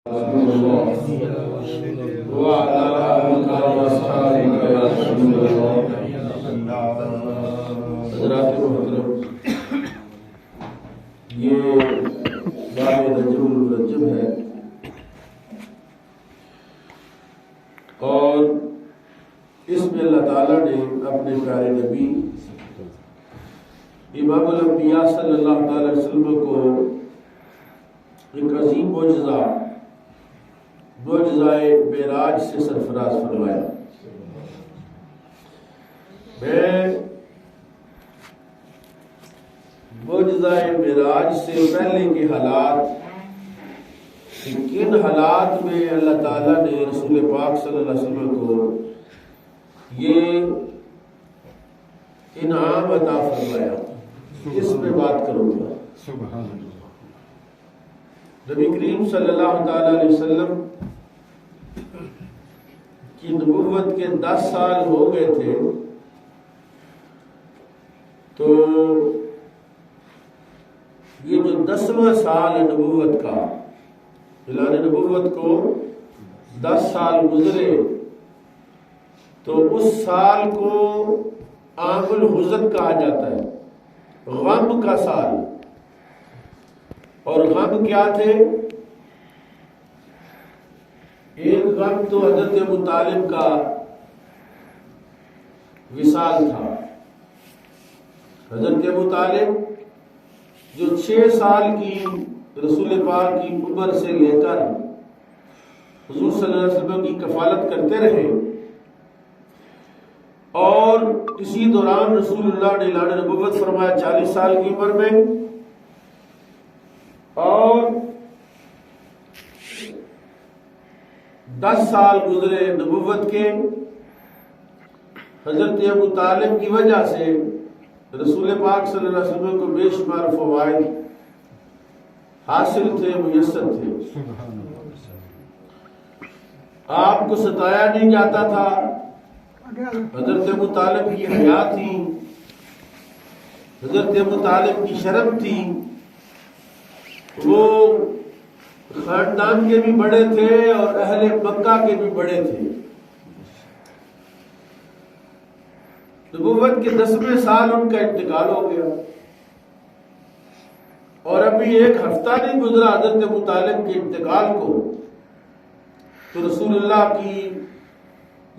رسول الله وعلى آلك وأصحابك يا رسول الله. حضرات محترم، یہ باب رجب المرجب ہے اور اس میں اللہ تعالیٰ نے اپنے پیارے نبی امام الانبیاء صلی اللہ تعالی علیہ وسلم کو ایک عظیم معجزہ معراج سے سرفراز فرمایا. میں معجزہ معراج سے پہلے کے حالات کہ کن حالات میں اللہ تعالیٰ نے رسول پاک صلی اللہ علیہ وسلم کو یہ انعام عطا فرمایا اس پہ بات کروں گا. سبحان اللہ. نبی کریم صلی اللہ تعالی علیہ وسلم کی نبوت کے 10 سال ہو گئے تھے تو یہ جو 10واں سال ہے نبوت کا، اعلان نبوت کو 10 سال گزرے تو اس سال کو عام الحزن کہا جاتا ہے، غم کا سال. اور غم کیا تھے؟ ایک غم تو حضرت ابو طالب کا وصال تھا. حضرت ابو طالب جو 6 سال کی رسول پاک کی عمر سے لے کر حضور صلی اللہ علیہ وسلم کی کفالت کرتے رہے اور اسی دوران رسول اللہ نے اعلان نبوت فرمایا 40 سال کی عمر میں، اور 10 سال گزرے نبوت کے. حضرت ابو طالب کی وجہ سے رسول پاک صلی اللہ علیہ وسلم کو بے شمار فوائد حاصل تھے، میسر تھے. آپ کو ستایا نہیں جاتا تھا. حضرت ابو طالب کی حیا تھی، حضرت ابو طالب کی شرم تھی. وہ خاندان کے بھی بڑے تھے اور اہل مکہ کے بھی بڑے تھے. نبوت کے 10ویں سال ان کا انتقال ہو گیا اور ابھی 1 ہفتہ نہیں گزرا حضرت ابو طالب کے انتقال کو تو رسول اللہ کی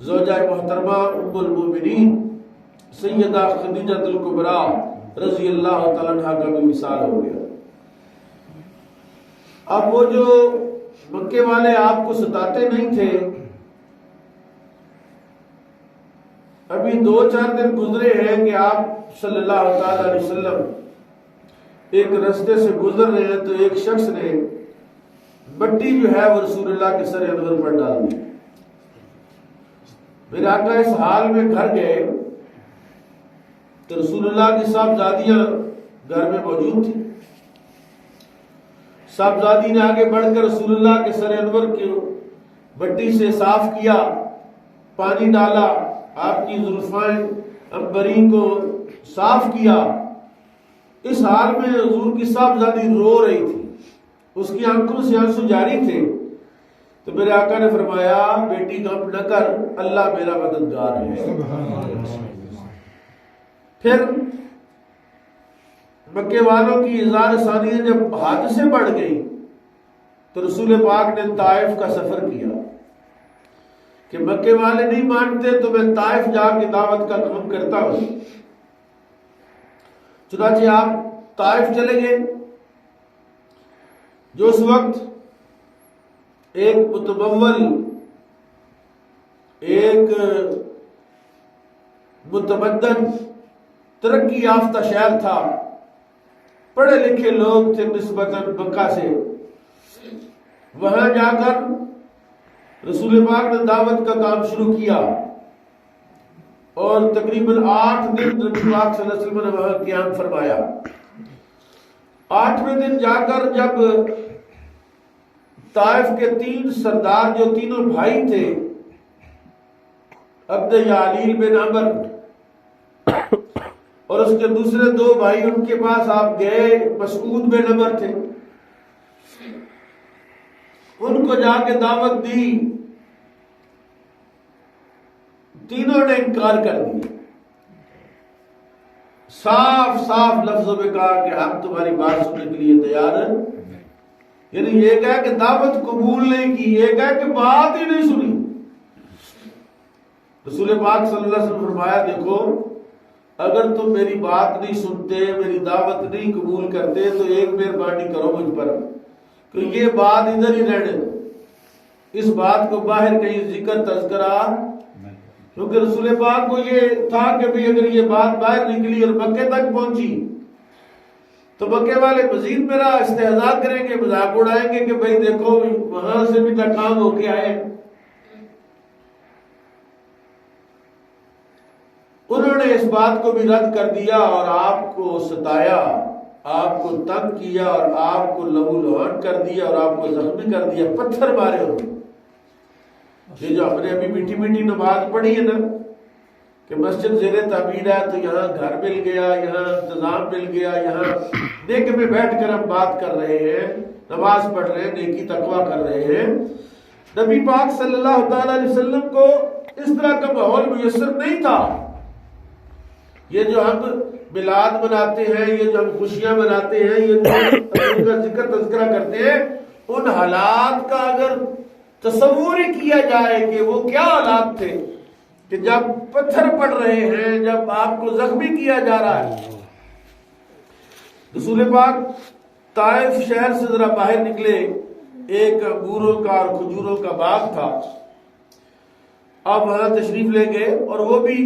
زوجہ محترمہ ام المؤمنین سیدہ خدیجہ الکبریٰ رضی اللہ تعالیٰ عنہا کا بھی وصال ہو گیا. اب وہ جو مکے والے آپ کو ستاتے نہیں تھے، ابھی 2-4 دن گزرے ہیں کہ آپ صلی اللہ تعالی علیہ وسلم ایک رستے سے گزر رہے ہیں تو ایک شخص نے مٹی جو ہے وہ رسول اللہ کے سر انور پر ڈال دی. میرے آقا اس حال میں گھر گئے تو رسول اللہ کی صاحبزادیاں گھر میں موجود تھی. صاحبزادی نے آگے بڑھ کر رسول اللہ کے سر انور کی مٹی سے صاف کیا، پانی ڈالا، آپ کی زلفائیں عنبرین کو صاف کیا. اس حال میں حضور کی صاحبزادی رو رہی تھی، اس کی آنکھوں سے آنسو جاری تھے. تو میرے آقا نے فرمایا بیٹی غم نہ کر، اللہ میرا مددگار ہے. پھر مکے والوں کی اظہار ثانیہ جب حد سے بڑھ گئی تو رسول پاک نے طائف کا سفر کیا کہ مکے والے نہیں مانتے تو میں طائف جا کے دعوت کا کام کرتا ہوں. چنانچہ آپ طائف چلے گئے. جو اس وقت ایک متمول، ایک متمدن، ترقی یافتہ شہر تھا، پڑھے لکھے لوگ تھے نسبتاً مکہ سے. وہاں جا کر رسول پاک نے دعوت کا کام شروع کیا اور تقریباً 8 دن نبی پاک صلی اللہ علیہ وسلم نے وہاں قیام فرمایا. 8ویں دن جا کر جب طائف کے 3 سردار جو تینوں بھائی تھے، عبد یعلیل بن عمر اور اس کے دوسرے 2 بھائی ان کے پاس آپ گئے، مسعود بن عمر تھے. ان کو جا کے دعوت دی، تینوں نے انکار کر دیا، صاف صاف لفظوں میں کہا کہ ہم تمہاری بات سننے کے لیے تیار ہیں۔ یعنی یہ کہا کہ دعوت قبول نہیں کی، یہ کہا کہ بات ہی نہیں سنی۔ رسول پاک صلی اللہ علیہ وسلم فرمایا دیکھو اگر تم میری بات نہیں سنتے، میری دعوت نہیں قبول کرتے تو ایک مہربانی کرو مجھ پر کہ یہ بات ادھر ہی رہنے دو، اس بات کو باہر کہیں ذکر تذکرہ، کیونکہ رسول پاک کو یہ تھا کہ بھی اگر یہ بات باہر نکلی اور مکے تک پہنچی تو مکے والے مزید میرا استہزاء کریں گے، مذاق اڑائیں گے کہ بھئی دیکھو وہاں سے بھی ناکام ہو کے آئے۔ انہوں نے اس بات کو بھی رد کر دیا اور آپ کو ستایا، آپ کو تنگ کیا اور آپ کو لہو لہان کر دیا اور آپ کو زخمی کر دیا، پتھر مارے انہوں نے۔ یہ جو ہم نے ابھی میٹھی میٹھی نماز پڑھی ہے نا کہ مسجد زیر تعمیر ہے تو یہاں گھر مل گیا، یہاں انتظام مل گیا، یہاں نیک میں بیٹھ کر ہم بات کر رہے ہیں، نماز پڑھ رہے ہیں، نیکی تقویٰ کر رہے ہیں۔ نبی پاک صلی اللہ تعالی علیہ وسلم کو اس طرح کا ماحول میسر نہیں تھا۔ یہ جو ہم میلاد مناتے ہیں، یہ جو ہم خوشیاں مناتے ہیں، یہ جو ان کا ذکر تذکرہ کرتے ہیں، ان حالات کا اگر تصور ہی کیا جائے کہ وہ کیا حالات تھے کہ جب پتھر پڑ رہے ہیں، جب آپ کو زخمی کیا جا رہا ہے۔ رسول پاک طائف شہر سے ذرا باہر نکلے، ایک انگوروں کا اور کھجوروں کا باغ تھا، آپ وہاں تشریف لے گئے، اور وہ بھی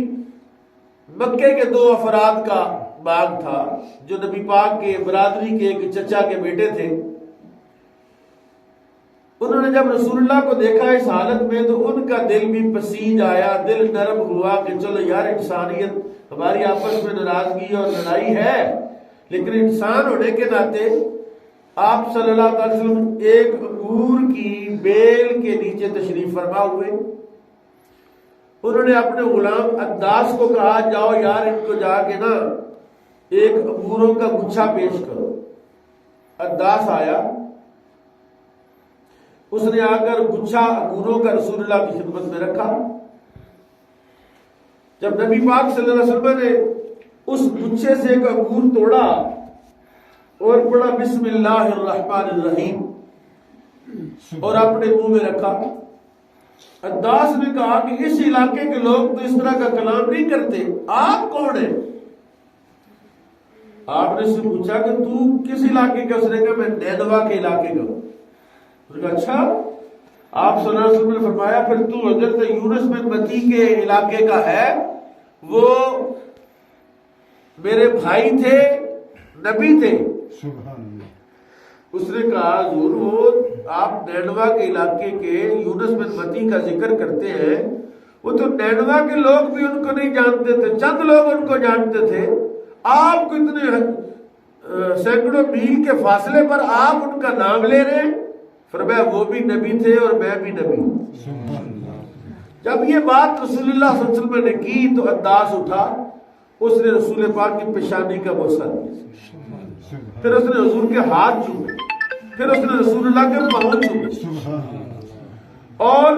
مکے کے 2 افراد کا باغ تھا جو نبی پاک کے برادری کے ایک چچا کے بیٹے تھے۔ انہوں نے جب رسول اللہ کو دیکھا اس حالت میں تو ان کا دل بھی پسیج آیا، دل نرم ہوا کہ چلو یار انسانیت، ہماری آپس میں ناراضگی اور لڑائی ہے لیکن انسان ہونے کے ناطے آپ صلی اللہ علیہ وسلم ایک انگور کی بیل کے نیچے تشریف فرما ہوئے۔ انہوں نے اپنے غلام عداس کو کہا جاؤ یار ان کو جا کے نا ایک انگوروں کا گچھا پیش کرو۔ عداس آیا، اس نے آ کر گچھا انگوروں کا رسول اللہ کی خدمت میں رکھا۔ جب نبی پاک صلی اللہ علیہ وسلم نے اس گچھے سے ایک انگور توڑا اور پڑھا بسم اللہ الرحمن الرحیم اور اپنے منہ میں رکھا، عداس نے کہا کہ اس علاقے کے لوگ تو اس طرح کا کلام نہیں کرتے، آپ کون ہیں؟ آپ نے اس سے پوچھا کہ تو کس علاقے کا؟ اس نے کہا میں نیدوا کے علاقے کا ہوں۔ اچھا، آپ صلی اللہ علیہ وسلم نے فرمایا پھر تو حضرت یونس بن متی کے علاقے کا ہے، وہ میرے بھائی تھے، نبی تھے۔ اس نے کہا حضور وہ آپ نینوا کے علاقے کے یونس بن متی کا ذکر کرتے ہیں، وہ تو نینوا کے لوگ بھی ان کو نہیں جانتے تھے، چند لوگ ان کو جانتے تھے، آپ کو اتنے سینکڑوں میل کے فاصلے پر آپ ان کا نام لے رہے ہیں؟ فرمایا وہ بھی نبی تھے اور میں بھی نبی ہوں۔ جب یہ بات رسول اللہ صلی اللہ علیہ وسلم نے کی تو عداس اٹھا، اس نے رسول پاک کی پیشانی کا بوسہ دیا، پھر اس نے حضور کے ہاتھ چومے، پھر اس نے رسول اللہ کے پاؤں چومے اور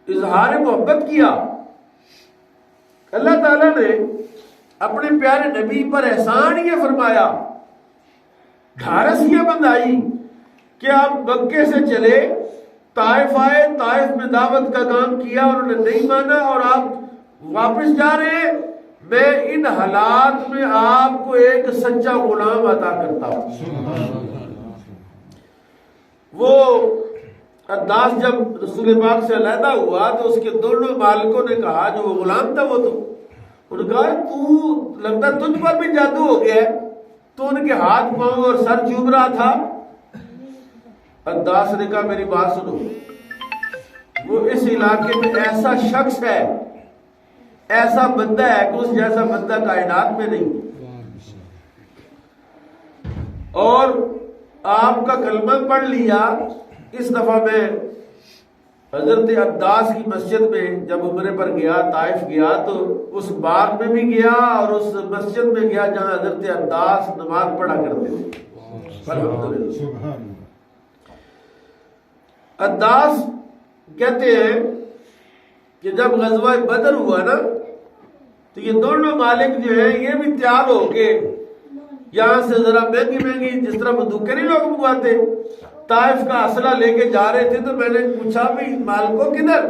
اظہار محبت کیا۔ اللہ تعالیٰ نے اپنے پیارے نبی پر احسان یہ فرمایا، دھارس یہ بندائی کہ آپ مکے سے چلے، طائف آئے، طائف میں دعوت کا کام کیا اور انہوں نے نہیں مانا، اور آپ واپس جا رہے ہیں، میں ان حالات میں آپ کو ایک سچا غلام عطا کرتا ہوں۔ وہ عداس جب رسول پاک سے علیحدہ ہوا تو اس کے دونوں مالکوں نے کہا، جو وہ غلام تھا وہ تو انہوں نے کہا تو لگتا تجھ پر بھی جادو ہو گیا ہے، تو ان کے ہاتھ پاؤں اور سر چوم رہا تھا۔ عداس نے کہا میری بات سنو، وہ اس علاقے میں ایسا شخص ہے، ایسا بندہ ہے کہ اس جیسا بندہ کائنات میں نہیں، اور آپ کا کلمہ پڑھ لیا۔ اس دفعہ میں حضرت عداس کی مسجد میں جب عمرے پر گیا، طائف گیا، تو اس باغ میں بھی گیا اور اس مسجد میں گیا جہاں حضرت عداس نماز پڑھا کرتے تھے۔ عداس کہتے ہیں کہ جب غزوہ بدر ہوا نا تو یہ دونوں مالک جو ہیں یہ بھی تیار ہو کے یہاں سے ذرا مہنگی مہنگی جس طرح بندوقیں نہیں لوگ منگواتے طائف کا اسلحہ لے کے جا رہے تھے. تو میں نے پوچھا بھی مالکو کدھر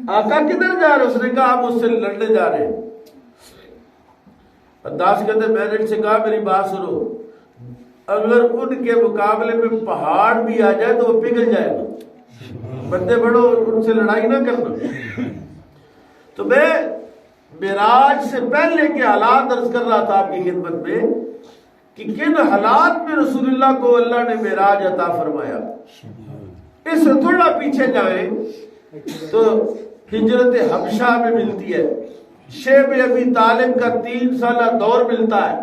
آقا کدھر جا رہے؟ اس نے کہا ہم اس سے لڑنے جا رہے ہیں. عداس کہتے میں نے ان سے کہا میری بات سنو، اگر ان کے مقابلے میں پہاڑ بھی آ جائے تو وہ پگھل جائے گا، بندے بڑھو ان سے لڑائی نہ کرنا. تو میں معراج سے پہلے کے حالات عرض کر رہا تھا آپ کی خدمت میں کہ کن حالات میں رسول اللہ کو اللہ نے معراج عطا فرمایا. اس سے تھوڑا پیچھے جائیں تو ہجرت حبشہ میں ملتی ہے، شیب ابی طالب کا 3 سالہ دور ملتا ہے.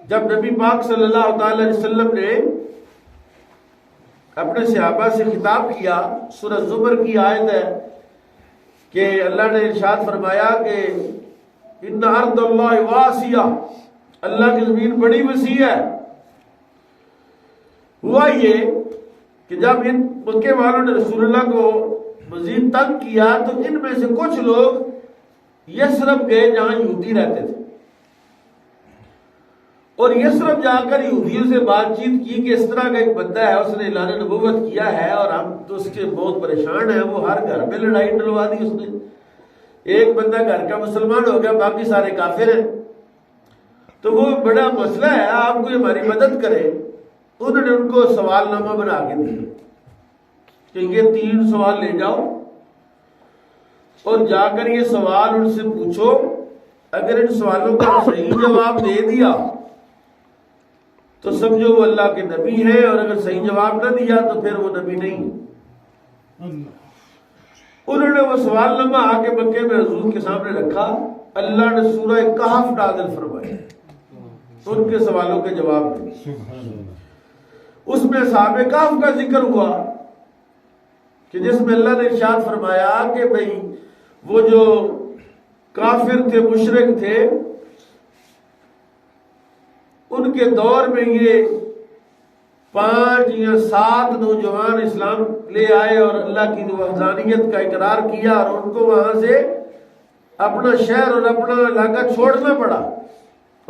جب نبی پاک صلی اللہ تعالی علیہ وسلم نے اپنے صحابہ سے خطاب کیا، سورہ زمر کی آیت ہے کہ اللہ نے ارشاد فرمایا کہ ان ارض اللہ واسعہ، اللہ کی زمین بڑی وسیع ہے. ہوا یہ کہ جب ان مکے والوں نے رسول اللہ کو مزید تنگ کیا تو ان میں سے کچھ لوگ یثرب گئے جہاں یہودی رہتے تھے، اور یثرب جا کر یہودیوں سے بات چیت کی کہ اس طرح کا ایک بندہ ہے، اس نے اعلان نبوت کیا ہے اور ہم تو اس کے بہت پریشان ہیں. وہ ہر گھر میں لڑائی ڈلوا دی اس نے. ایک بندہ گھر کا مسلمان ہو گیا، باقی سارے کافر ہیں. تو وہ بڑا مسئلہ ہے، آپ کو ہماری مدد کرے. انہوں نے ان کو سوال نامہ بنا کے دیا کہ یہ 3 سوال لے جاؤ اور جا کر یہ سوال ان سے پوچھو. اگر ان سوالوں کا صحیح جواب دے دیا تو سمجھو وہ اللہ کے نبی ہے، اور اگر صحیح جواب نہ دیا تو پھر وہ نبی نہیں. انہوں نے وہ سوال نامہ آ کے مکے میں حضور کے سامنے رکھا. اللہ نے سورہ کہف نازل فرمایا ان کے سوالوں کے جواب میں. اس میں اصحاب کہف کا ذکر ہوا کہ جس میں اللہ نے ارشاد فرمایا کہ بھئی وہ جو کافر تھے، مشرک تھے، ان کے دور میں یہ 5 یا 7 نوجوان اسلام لے آئے اور اللہ کی وحدانیت کا اقرار کیا، اور ان کو وہاں سے اپنا شہر اور اپنا علاقہ چھوڑنا پڑا.